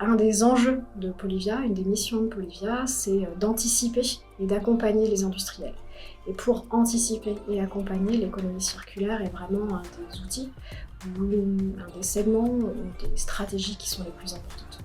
Un des enjeux de Polyvia, une des missions de Polyvia, c'est d'anticiper et d'accompagner les industriels. Et pour anticiper et accompagner, l'économie circulaire est vraiment un des outils, ou un des segments, ou des stratégies qui sont les plus importantes.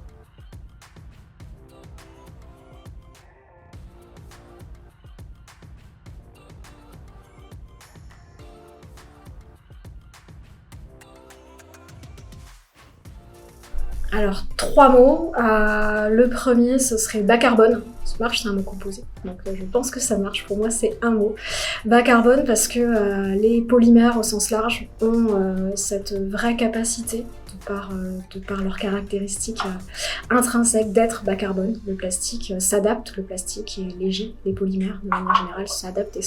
Alors, 3 mots. Le premier, ce serait bas carbone. Ça marche, c'est un mot composé. Donc, je pense que ça marche. Pour moi, c'est un mot. Bas carbone parce que les polymères, au sens large, ont cette vraie capacité, de par leurs caractéristiques intrinsèques, d'être bas carbone. Le plastique s'adapte, le plastique est léger. Les polymères, de manière générale, s'adaptent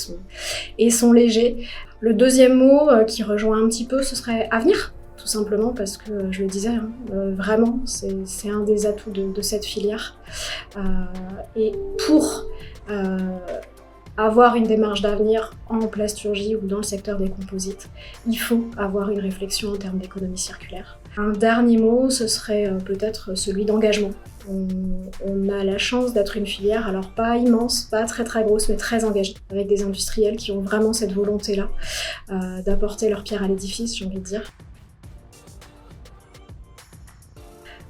et sont légers. Le deuxième mot qui rejoint un petit peu, ce serait avenir. Tout simplement parce que, je le disais, vraiment, c'est un des atouts de cette filière. Et pour avoir une démarche d'avenir en plasturgie ou dans le secteur des composites, il faut avoir une réflexion en termes d'économie circulaire. Un dernier mot, ce serait peut-être celui d'engagement. On a la chance d'être une filière, alors pas immense, pas très très grosse, mais très engagée, avec des industriels qui ont vraiment cette volonté-là d'apporter leur pierre à l'édifice, j'ai envie de dire.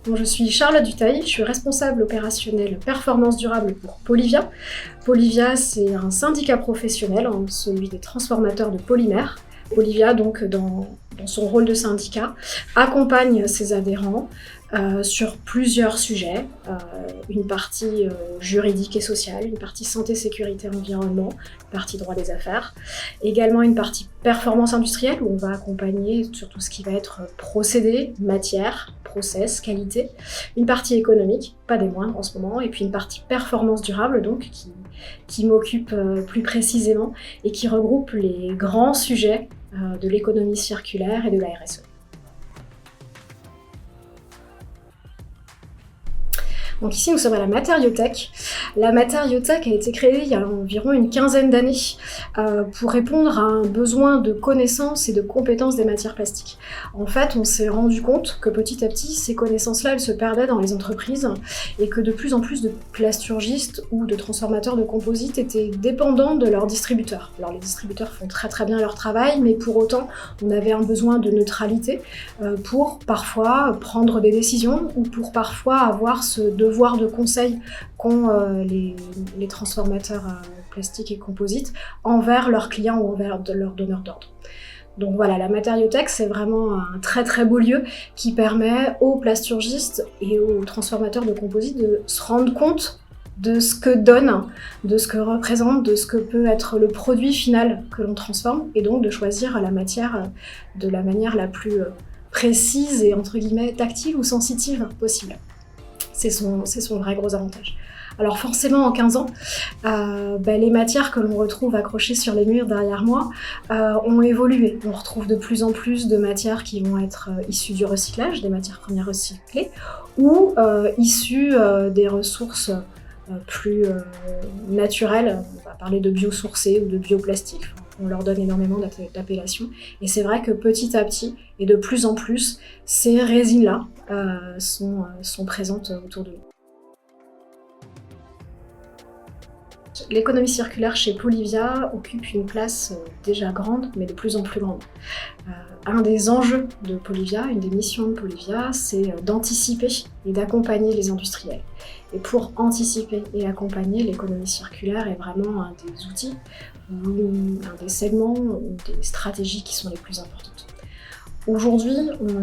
Donc, je suis Charlotte Dutheil, je suis responsable opérationnelle performance durable pour Polyvia. Polyvia, c'est un syndicat professionnel, celui des transformateurs de polymères. Polyvia, donc, dans son rôle de syndicat, accompagne ses adhérents sur plusieurs sujets, une partie juridique et sociale, une partie santé, sécurité, environnement, une partie droit des affaires, également une partie performance industrielle où on va accompagner sur tout ce qui va être procédé, matière, process, qualité, une partie économique, pas des moindres en ce moment, et puis une partie performance durable donc qui m'occupe plus précisément et qui regroupe les grands sujets de l'économie circulaire et de la RSE. Donc ici, nous sommes à la Matériothèque. La Matériothèque a été créée il y a environ une quinzaine d'années pour répondre à un besoin de connaissances et de compétences des matières plastiques. En fait, on s'est rendu compte que petit à petit, ces connaissances-là, elles se perdaient dans les entreprises et que de plus en plus de plasturgistes ou de transformateurs de composites étaient dépendants de leurs distributeurs. Alors les distributeurs font très très bien leur travail, mais pour autant, on avait un besoin de neutralité pour parfois prendre des décisions ou pour parfois avoir ce devoir de conseil qu'ont les transformateurs plastiques et composites envers leurs clients ou envers leurs donneurs d'ordre. Donc voilà, la Matériothèque, c'est vraiment un très très beau lieu qui permet aux plasturgistes et aux transformateurs de composites de se rendre compte de ce que donne, de ce que représente, de ce que peut être le produit final que l'on transforme, et donc de choisir la matière de la manière la plus précise et entre guillemets tactile ou sensitive possible. C'est son vrai gros avantage. Alors forcément, en 15 ans, les matières que l'on retrouve accrochées sur les murs derrière moi ont évolué. On retrouve de plus en plus de matières qui vont être issues du recyclage, des matières premières recyclées, ou issues des ressources plus naturelles. On va parler de biosourcés ou de bioplastique. On leur donne énormément d'appellations. Et c'est vrai que petit à petit, et de plus en plus, ces résines-là sont présentes autour de nous. L'économie circulaire chez Polyvia occupe une place déjà grande, mais de plus en plus grande. Un des enjeux de Polyvia, une des missions de Polyvia, c'est d'anticiper et d'accompagner les industriels. Et pour anticiper et accompagner, l'économie circulaire est vraiment un des outils, ou un des segments, ou des stratégies qui sont les plus importantes. Aujourd'hui, on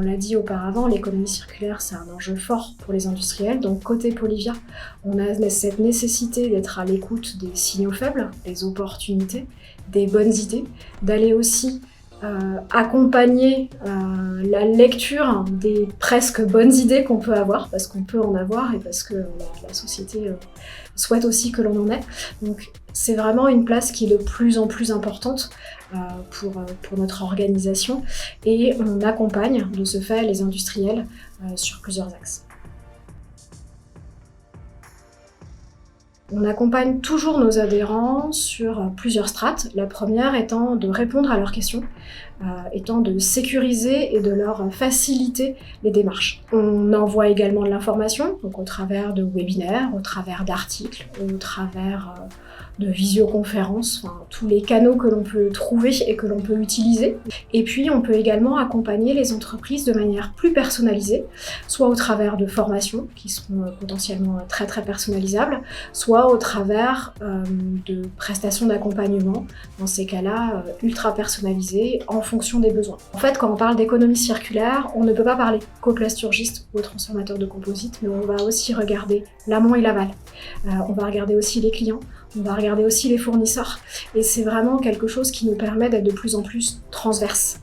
l'a dit auparavant, l'économie circulaire, c'est un enjeu fort pour les industriels. Donc côté Polyvia, on a cette nécessité d'être à l'écoute des signaux faibles, des opportunités, des bonnes idées, d'aller aussi accompagner la lecture des presque bonnes idées qu'on peut avoir, parce qu'on peut en avoir et parce que la société souhaite aussi que l'on en ait. Donc c'est vraiment une place qui est de plus en plus importante pour notre organisation, et on accompagne de ce fait les industriels sur plusieurs axes. On accompagne toujours nos adhérents sur plusieurs strates. La première étant de répondre à leurs questions, étant de sécuriser et de leur faciliter les démarches. On envoie également de l'information, donc au travers de webinaires, au travers d'articles, au travers de visioconférences, enfin, tous les canaux que l'on peut trouver et que l'on peut utiliser. Et puis on peut également accompagner les entreprises de manière plus personnalisée, soit au travers de formations qui seront potentiellement très personnalisables, soit au travers de prestations d'accompagnement, dans ces cas-là ultra personnalisées en fonction des besoins. En fait, quand on parle d'économie circulaire, on ne peut pas parler qu'aux plasturgistes ou aux transformateurs de composites, mais on va aussi regarder l'amont et l'aval. On va regarder aussi les clients, on va regarder aussi les fournisseurs. Et c'est vraiment quelque chose qui nous permet d'être de plus en plus transverse.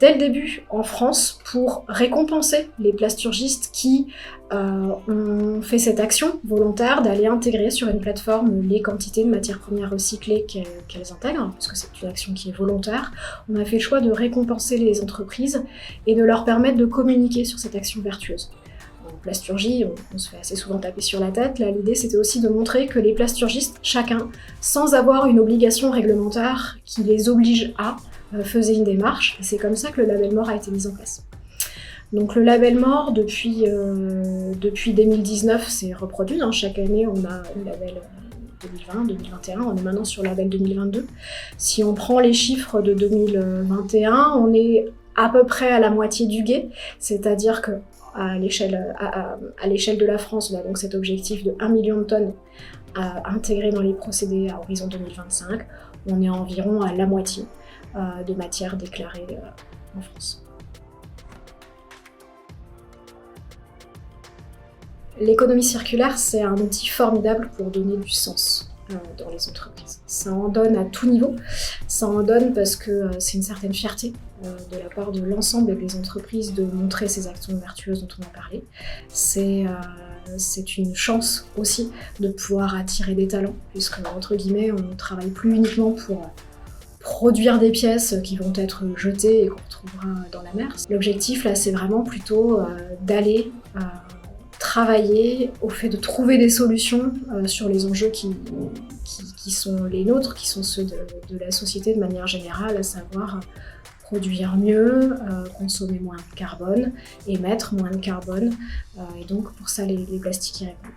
Dès le début, en France, pour récompenser les plasturgistes qui ont fait cette action volontaire d'aller intégrer sur une plateforme les quantités de matières premières recyclées qu'elles intègrent, parce que c'est une action qui est volontaire, on a fait le choix de récompenser les entreprises et de leur permettre de communiquer sur cette action vertueuse. En plasturgie, on se fait assez souvent taper sur la tête. Là, l'idée, c'était aussi de montrer que les plasturgistes, chacun, sans avoir une obligation réglementaire qui les oblige à, faisait une démarche. Et c'est comme ça que le label MORE a été mis en place. Donc le label MORE, depuis 2019, s'est reproduit. Chaque année, on a le label 2020, 2021, on est maintenant sur le label 2022. Si on prend les chiffres de 2021, on est à peu près à la moitié du gué, c'est-à-dire que à l'échelle de la France, on a donc cet objectif de 1 million de tonnes intégrées dans les procédés à horizon 2025. On est environ à la moitié de matières déclarées en France. L'économie circulaire, c'est un outil formidable pour donner du sens dans les entreprises. Ça en donne à tout niveau. Ça en donne parce que c'est une certaine fierté de la part de l'ensemble des entreprises de montrer ces actions vertueuses dont on a parlé. C'est une chance aussi de pouvoir attirer des talents, puisque entre guillemets, on ne travaille plus uniquement pour produire des pièces qui vont être jetées et qu'on retrouvera dans la mer. L'objectif là, c'est vraiment plutôt d'aller travailler au fait de trouver des solutions sur les enjeux qui sont les nôtres, qui sont ceux de la société de manière générale, à savoir produire mieux, consommer moins de carbone, émettre moins de carbone, et donc pour ça les plastiques y répondent.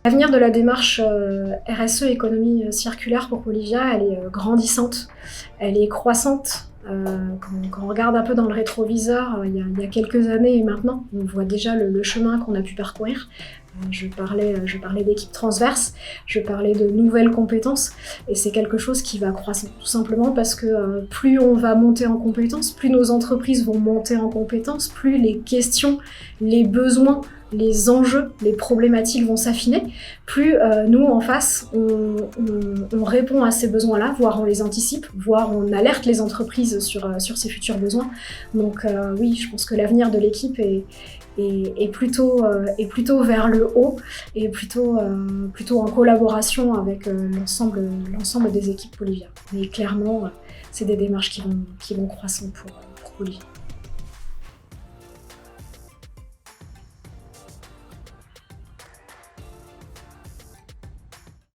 L'avenir de la démarche RSE, économie circulaire pour Polyvia, elle est grandissante, elle est croissante. Quand on regarde un peu dans le rétroviseur, il y a quelques années et maintenant, on voit déjà le chemin qu'on a pu parcourir. Je parlais d'équipes transverses, je parlais de nouvelles compétences, et c'est quelque chose qui va croître tout simplement parce que plus on va monter en compétences, plus nos entreprises vont monter en compétences, plus les questions, les besoins, les enjeux, les problématiques vont s'affiner, plus nous en face on répond à ces besoins-là, voire on les anticipe, voire on alerte les entreprises sur ces futurs besoins. Donc oui, je pense que l'avenir de l'équipe est plutôt vers le haut et plutôt en collaboration avec l'ensemble des équipes Polyvia. Mais clairement, c'est des démarches qui vont croissant pour Polyvia.